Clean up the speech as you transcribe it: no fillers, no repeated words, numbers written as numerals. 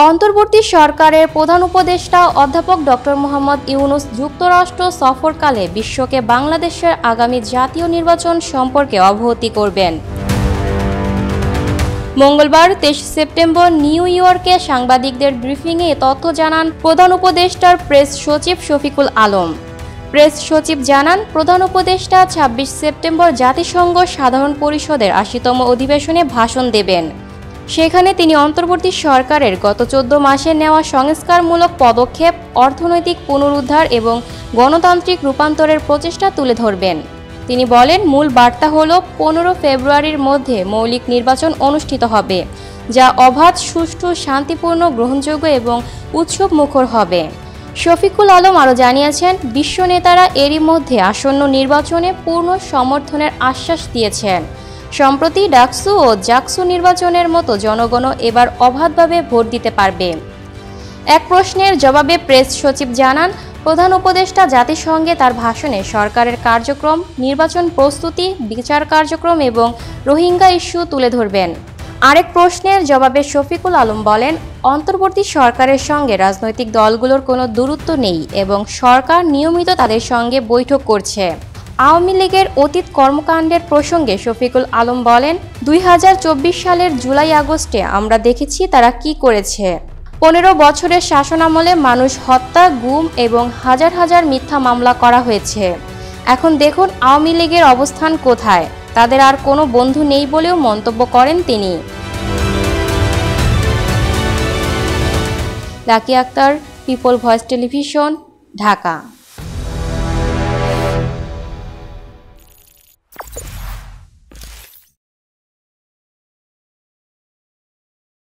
অন্তর্বর্তী সরকারের প্রধান উপদেষ্টা অধ্যাপক ডক্টর মোহাম্মদ ইউনূস যুক্তরাষ্ট্র সফরকালে বিশ্বকে বাংলাদেশের আগামী জাতীয় নির্বাচন সম্পর্কে অবহিত করবেন। মঙ্গলবার 23 সেপ্টেম্বর নিউ ইয়র্কে সাংবাদিকদের ব্রিফিংয়ে এ তথ্য জানান প্রধান উপদেষ্টার প্রেস সচিব শফিকুল আলম। প্রেস সচিব জানান, প্রধান উপদেষ্টা 26 সেপ্টেম্বর জাতিসংঘ সাধারণ পরিষদের 80তম অধিবেশনে ভাষণ দেবেন। সেখানে তিনি অন্তর্বর্তী সরকারের গত 14 মাসে নেওয়া সংস্কারমূলক পদক্ষেপ, অর্থনৈতিক পুনরুদ্ধার এবং গণতান্ত্রিক রূপান্তরের প্রচেষ্টা তুলে ধরবেন। তিনি বলেন, মূল বার্তা হল 15 ফেব্রুয়ারির মধ্যে মৌলিক নির্বাচন অনুষ্ঠিত হবে, যা অবাধ, সুষ্ঠু, শান্তিপূর্ণ, গ্রহণযোগ্য এবং উৎসব মুখর হবে। শফিকুল আলম আরও জানিয়েছেন, বিশ্ব নেতারা এরই মধ্যে আসন্ন নির্বাচনে পূর্ণ সমর্থনের আশ্বাস দিয়েছেন। সম্প্রতি ডাকসু ও জাকসু নির্বাচনের মতো জনগণও এবার অবাধভাবে ভোট দিতে পারবে। এক প্রশ্নের জবাবে প্রেস সচিব জানান, প্রধান উপদেষ্টা জাতিসংঘে তার ভাষণে সরকারের কার্যক্রম, নির্বাচন প্রস্তুতি, বিচার কার্যক্রম এবং রোহিঙ্গা ইস্যু তুলে ধরবেন। আরেক প্রশ্নের জবাবে শফিকুল আলম বলেন, অন্তর্বর্তী সরকারের সঙ্গে রাজনৈতিক দলগুলোর কোনো দূরত্ব নেই এবং সরকার নিয়মিত তাদের সঙ্গে বৈঠক করছে। আওয়ামী লীগের অতীত কর্মকাণ্ডের প্রসঙ্গে শফিকুল আলম বলেন, 2024 সালের জুলাই-আগস্টে আমরা দেখেছি তারা কি করেছে। 15 বছরের শাসনামলে মানুষ হত্যা, গুম এবং হাজার হাজার মিথ্যা মামলা করা হয়েছে। এখন দেখুন আওয়ামী লীগের অবস্থান কোথায়। তাদের আর কোনো বন্ধু নেই বলেও মন্তব্য করেন তিনি। Lucky Akter, people voice television, Dhaka.